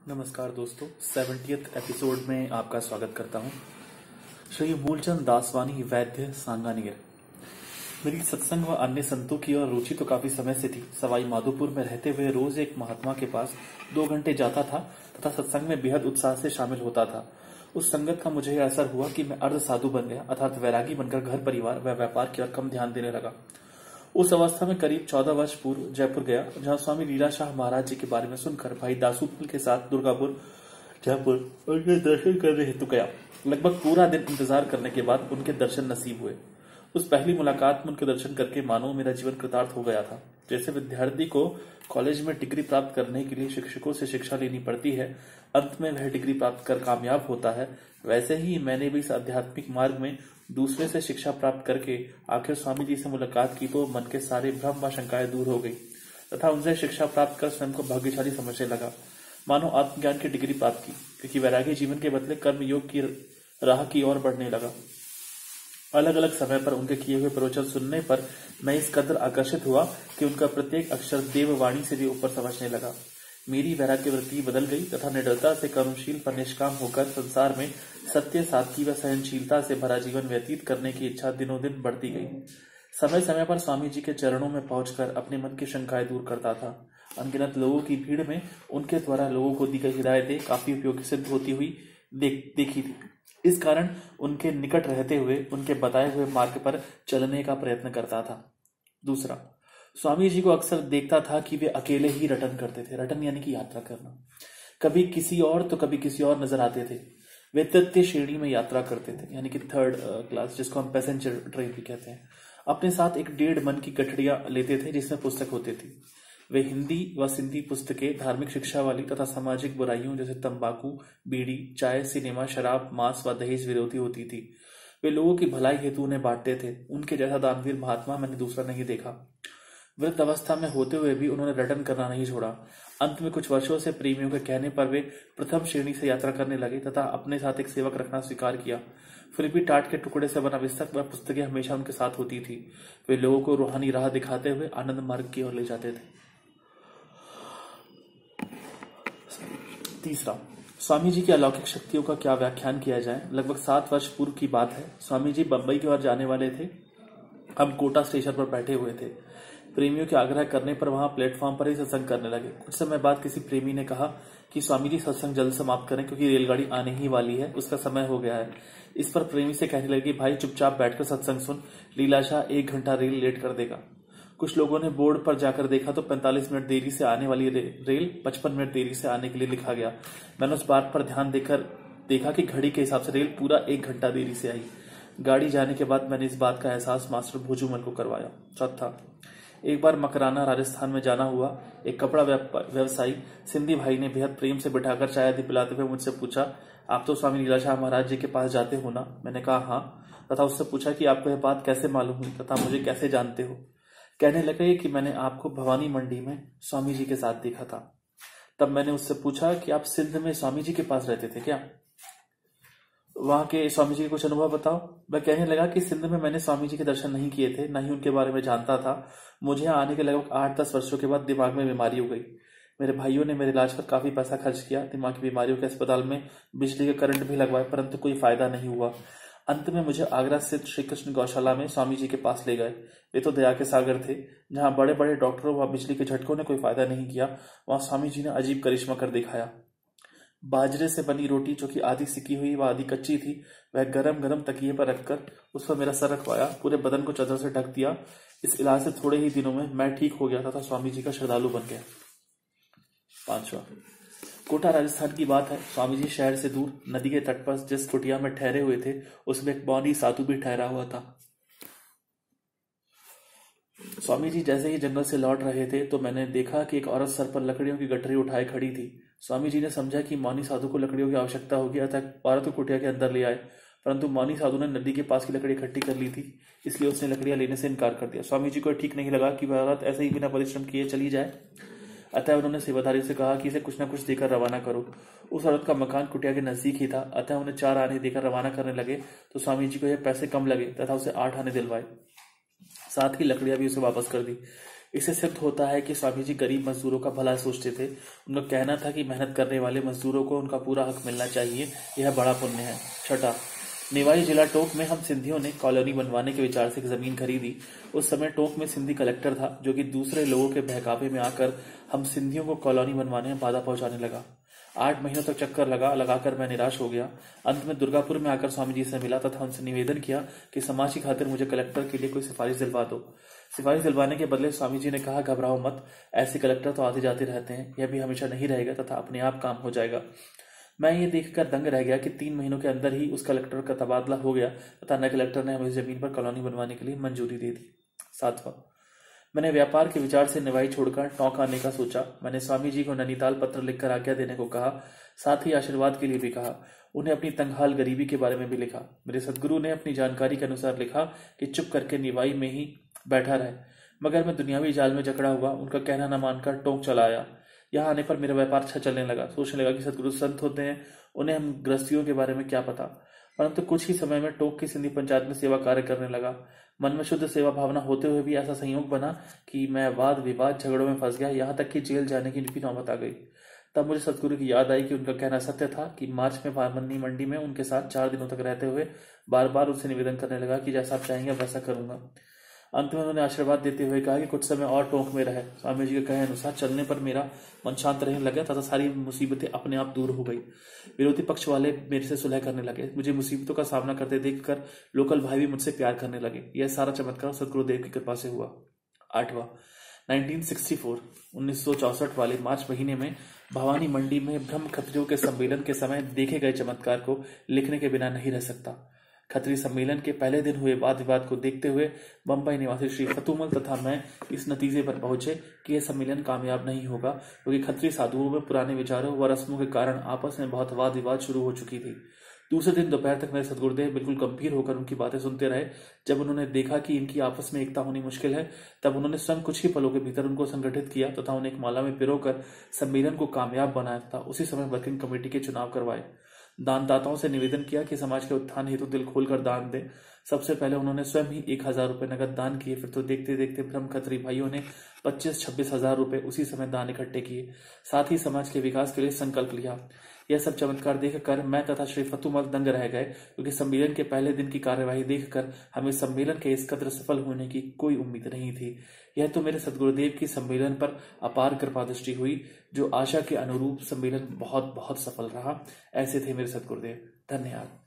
नमस्कार दोस्तों, 70th episode में आपका स्वागत करता हूं। श्री मूलचंद दासवानी वैद्य सांगानेर। मेरी सत्संग व अन्य संतों की और रुचि तो काफी समय से थी। सवाई माधोपुर में रहते हुए रोज एक महात्मा के पास 2 घंटे जाता था तथा सत्संग में बेहद उत्साह से शामिल होता था। उस संगत का मुझे यह असर हुआ कि मैं अर्ध साधु बन गया, अर्थात वैरागी बनकर घर परिवार व व्यापार की ओर कम ध्यान देने लगा। उस अवस्था में करीब 14 वर्ष पूर्व जयपुर गया, जहां स्वामी लीलाशाह महाराज जी के बारे में सुनकर भाई दासूपाल के साथ दुर्गापुर जयपुर उनके दर्शन करने हेतु गया। लगभग पूरा दिन इंतजार करने के बाद उनके दर्शन नसीब हुए। उस पहली मुलाकात में उनके दर्शन करके मानो मेरा जीवन कृतार्थ हो गया था। जैसे विद्यार्थी को कॉलेज में डिग्री प्राप्त करने के लिए शिक्षकों से शिक्षा लेनी पड़ती है, अंत में वह डिग्री प्राप्त कर कामयाब होता है, वैसे ही मैंने भी इस आध्यात्मिक मार्ग में दूसरे से शिक्षा प्राप्त करके आखिर स्वामी जी से मुलाकात की तो मन के सारे भ्रम व शंकाएं दूर हो गई तथा उनसे शिक्षा प्राप्त कर स्वयं को भाग्यशाली समझने लगा, मानो आत्मज्ञान की डिग्री प्राप्त की, क्योंकि वैरागी जीवन के बदले कर्म योग की राह की ओर बढ़ने लगा। अलग अलग समय पर उनके किए हुए प्रवचन सुनने पर मैं इस कदर आकर्षित हुआ कि उनका प्रत्येक अक्षर देववाणी से भी ऊपर समझने लगा। मेरी वैराग्य वृत्ति बदल गई तथा निडरता से कर्मशील पर निष्काम होकर संसार में सत्य, सादगी व सहनशीलता से भरा जीवन व्यतीत करने की इच्छा दिनों दिन बढ़ती गई। समय समय पर स्वामी जी के चरणों में पहुंचकर अपने मन की शंकाएं दूर करता था। अनगिनत लोगों की भीड़ में उनके द्वारा लोगों को दी गई हिदायतें काफी उपयोगी सिद्ध होती हुई देखी थी। इस कारण उनके निकट रहते हुए उनके बताए हुए मार्ग पर चलने का प्रयत्न करता था। दूसरा, स्वामी जी को अक्सर देखता था कि वे अकेले ही रटन करते थे। रटन यानी कि यात्रा करना। कभी किसी और तो कभी किसी और नजर आते थे। वे तृतीय श्रेणी में यात्रा करते थे, यानी कि 3rd क्लास, जिसको हम पैसेंजर ट्रेन भी कहते हैं। अपने साथ एक 1.5 मन की गठड़ियां लेते थे जिसमें पुस्तक होती थी। वे हिंदी व सिंधी पुस्तकें धार्मिक शिक्षा वाली तथा सामाजिक बुराइयों जैसे तंबाकू, बीड़ी, चाय, सिनेमा, शराब, मांस व दहेज विरोधी होती थी। वे लोगों की भलाई हेतु उन्हें बांटते थे। उनके जैसा दानवीर महात्मा मैंने दूसरा नहीं देखा। वृद्ध अवस्था में होते हुए भी उन्होंने रटन करना नहीं छोड़ा। अंत में कुछ वर्षों से प्रेमियों के कहने पर वे प्रथम श्रेणी से यात्रा करने लगे तथा अपने साथ एक सेवक रखना स्वीकार किया। फिर भी टाट के टुकड़े से बना पुस्तक व पुस्तकें हमेशा उनके साथ होती थी। वे लोगों को रूहानी राह दिखाते हुए आनंद मार्ग की ओर ले जाते थे। तीसरा, स्वामी जी की अलौकिक शक्तियों का क्या व्याख्यान किया जाए। लगभग 7 वर्ष पूर्व की बात है। स्वामी जी बंबई की ओर जाने वाले थे। हम कोटा स्टेशन पर बैठे हुए थे। प्रेमियों के आग्रह करने पर वहां प्लेटफॉर्म पर ही सत्संग करने लगे। कुछ समय बाद किसी प्रेमी ने कहा कि स्वामी जी सत्संग जल्द समाप्त करें क्योंकि रेलगाड़ी आने ही वाली है, उसका समय हो गया है। इस पर प्रेमी से कहने लगे, भाई चुपचाप बैठकर सत्संग सुन, लीलाशाह 1 घंटा रेल लेट कर देगा। कुछ लोगों ने बोर्ड पर जाकर देखा तो 45 मिनट देरी से आने वाली रेल 55 मिनट देरी से आने के लिए लिखा गया। मैंने उस बात पर ध्यान देकर देखा कि घड़ी के हिसाब से रेल पूरा 1 घंटा देरी से आई। गाड़ी जाने के बाद मैंने इस बात का एहसास मास्टर भोजूमल को करवाया। चौथा, एक बार मकराना राजस्थान में जाना हुआ। एक कपड़ा व्यवसायी सिंधी भाई ने बेहद प्रेम से बिठाकर चाय आदि पिलाते हुए मुझसे पूछा, आप तो स्वामी लीलाशाह महाराज जी के पास जाते हो ना? मैंने कहा हाँ, तथा उससे पूछा कि आपको यह बात कैसे मालूम हुई तथा मुझे कैसे जानते हो? कहने लगे कि मैंने आपको भवानी मंडी में स्वामी जी के साथ देखा था। तब मैंने उससे पूछा कि आप सिंध में स्वामी जी के पास रहते थे क्या? वहां के स्वामी जी के कुछ अनुभव बताओ। मैं कहने लगा कि सिंध में मैंने स्वामी जी के दर्शन नहीं किए थे, न ही उनके बारे में जानता था। मुझे यहाँ आने के लगभग 8-10 वर्षों के बाद दिमाग में बीमारी हो गई। मेरे भाइयों ने मेरे इलाज पर काफी पैसा खर्च किया। दिमाग की बीमारियों के अस्पताल में बिजली के करंट भी लगवाए, परंतु कोई फायदा नहीं हुआ। अंत में मुझे आगरा स्थित श्री कृष्ण गौशाला में स्वामी जी के पास ले गए। वे तो दया के सागर थे। जहां बड़े बड़े डॉक्टरों व बिजली के झटकों ने कोई फायदा नहीं किया, वहां स्वामी जी ने अजीब करिश्मा कर दिखाया। बाजरे से बनी रोटी, जो कि आधी सिकी हुई व आधी कच्ची थी, वह गरम गरम तकिए पर रखकर उस पर मेरा सर रखवाया, पूरे बदन को चादर से ढक दिया। इस इलाज से थोड़े ही दिनों में मैं ठीक हो गया तथा स्वामी जी का श्रद्धालु बन गया। 5वां, कोटा राजस्थान की बात है। स्वामी जी शहर से दूर नदी के तट पर जिस कुटिया में ठहरे हुए थे, उसमें एक मौनी साधु भी ठहरा हुआ था। स्वामी जी जैसे ही जंगल से लौट रहे थे तो मैंने देखा कि एक औरत सर पर लकड़ियों की गठरी उठाए खड़ी थी। स्वामी जी ने समझा कि मौनी साधु को लकड़ियों की आवश्यकता होगी, अतः औरत को कुटिया के अंदर ले आए, परंतु मौनी साधु ने नदी के पास की लकड़ी इकट्ठी कर ली थी, इसलिए उसने लकड़ियां लेने से इनकार कर दिया। स्वामी जी को ठीक नहीं लगा कि वह औरत ऐसे ही बिना परिश्रम किए चली जाए, अतः उन्होंने सेवाधारी से कहा कि इसे कुछ न कुछ देकर रवाना करो। उस औरत का मकान कुटिया के नजदीक ही था, अतः उन्हें 4 आने देकर रवाना करने लगे तो स्वामी जी को यह पैसे कम लगे तथा उसे 8 आने दिलवाए। साथ ही लकड़ियां भी उसे वापस कर दी। इससे सिद्ध होता है कि स्वामी जी गरीब मजदूरों का भला सोचते थे। उनका कहना था कि मेहनत करने वाले मजदूरों को उनका पूरा हक मिलना चाहिए, यह बड़ा पुण्य है। छठा, निवाई जिला टोंक में हम सिंधियों ने कॉलोनी बनवाने के विचार से एक जमीन खरीदी। उस समय टोंक में सिंधी कलेक्टर था, जो कि दूसरे लोगों के बहकावे में आकर हम सिंधियों को कॉलोनी बनवाने में बाधा पहुंचाने लगा। 8 महीनों तक चक्कर लगाकर मैं निराश हो गया। अंत में दुर्गापुर में आकर स्वामी जी से मिला तथा उनसे निवेदन किया कि समाज की खातिर मुझे कलेक्टर के लिए कोई सिफारिश दिलवा दो। सिफारिश दिलवाने के बदले स्वामी जी ने कहा, घबराओ मत, ऐसे कलेक्टर तो आते जाते रहते हैं, यह भी हमेशा नहीं रहेगा तथा अपने आप काम हो जाएगा। मैं ये देखकर दंग रह गया कि 3 महीनों के अंदर ही उस कलेक्टर का तबादला हो गया तथा नए कलेक्टर ने हमें जमीन पर कॉलोनी बनवाने के लिए मंजूरी दे दी। 7वां, मैंने व्यापार के विचार से निवाई छोड़कर टोंक आने का सोचा। मैंने स्वामी जी को नैनीताल पत्र लिखकर आज्ञा देने को कहा, साथ ही आशीर्वाद के लिए भी कहा। उन्हें अपनी तंगहाल गरीबी के बारे में भी लिखा। मेरे सदगुरु ने अपनी जानकारी के अनुसार लिखा कि चुप करके निवाई में ही बैठा रहे, मगर मैं दुनियावी जाल में जकड़ा हुआ उनका कहना न मानकर टोंक चला आया। यहाँ आने पर मेरा व्यापार अच्छा चलने लगा। सोचने लगा कि सदगुरु संत होते हैं, उन्हें हम गृहस्थियों के बारे में क्या पता। परंतु कुछ ही समय में टोंक की सिंधी पंचायत में सेवा कार्य करने लगा। मन में शुद्ध सेवा भावना होते हुए भी ऐसा संयोग बना कि मैं वाद विवाद झगड़ों में फंस गया, यहाँ तक कि जेल जाने की भी नौबत आ गई। तब मुझे सदगुरु की याद आई कि उनका कहना सत्य था कि मार्च में वारमन्नी मंडी में उनके साथ 4 दिनों तक रहते हुए बार बार उनसे निवेदन करने लगा कि जैसा आप चाहेंगे वैसा करूंगा। अंत में उन्होंने आशीर्वाद देते हुए कहा कि कुछ समय और टोंक में रहे। स्वामी जी के कहे अनुसार चलने पर मेरा मन शांत रहने लगा तथा सारी मुसीबतें अपने आप दूर हो गई। विरोधी पक्ष वाले मेरे से सुलह करने लगे। मुझे मुसीबतों का सामना करते देखकर लोकल भाई भी मुझसे प्यार करने लगे। यह सारा चमत्कार सदगुरुदेव की कृपा से हुआ। 8वां, 1964 वाले मार्च महीने में भवानी मंडी में ब्रह्म क्षत्रियों के सम्मेलन के समय देखे गए चमत्कार को लिखने के बिना नहीं रह सकता। खत्री सम्मेलन के पहले दिन हुए वाद विवाद को देखते हुए बंबई निवासी श्री फतुमल तथा मैं इस नतीजे पर पहुंचे कि यह सम्मेलन कामयाब नहीं होगा, क्योंकि खत्री साधुओं में पुराने विचारों व रस्मों के कारण आपस में बहुत वाद विवाद शुरू हो चुकी थी। दूसरे दिन दोपहर तक मेरे सदगुरुदेव बिल्कुल गंभीर होकर उनकी बातें सुनते रहे। जब उन्होंने देखा कि इनकी आपस में एकता होनी मुश्किल है, तब उन्होंने स्वयं कुछ ही पलों के भीतर उनको संगठित किया तथा उन्हें एक माला में पिरोकर सम्मेलन को कामयाब बनाया तथा उसी समय वर्किंग कमेटी के चुनाव करवाए। दानदाताओं से निवेदन किया कि समाज के उत्थान हेतु दिल खोलकर दान दें। सबसे पहले उन्होंने स्वयं ही 1000 रुपए नगद दान किए। फिर तो देखते देखते ब्रह्म खत्री भाइयों ने 25-26 हजार रुपए उसी समय दान इकट्ठे किए। साथ ही समाज के विकास के लिए संकल्प लिया। यह सब चमत्कार देखकर मैं तथा श्री फतुमल दंग रह गए, क्योंकि सम्मेलन के पहले दिन की कार्यवाही देखकर हमें सम्मेलन के इस कदर सफल होने की कोई उम्मीद नहीं थी। यह तो मेरे सदगुरुदेव की सम्मेलन पर अपार कृपा दृष्टि हुई, जो आशा के अनुरूप सम्मेलन बहुत बहुत सफल रहा। ऐसे थे मेरे सदगुरुदेव। धन्यवाद।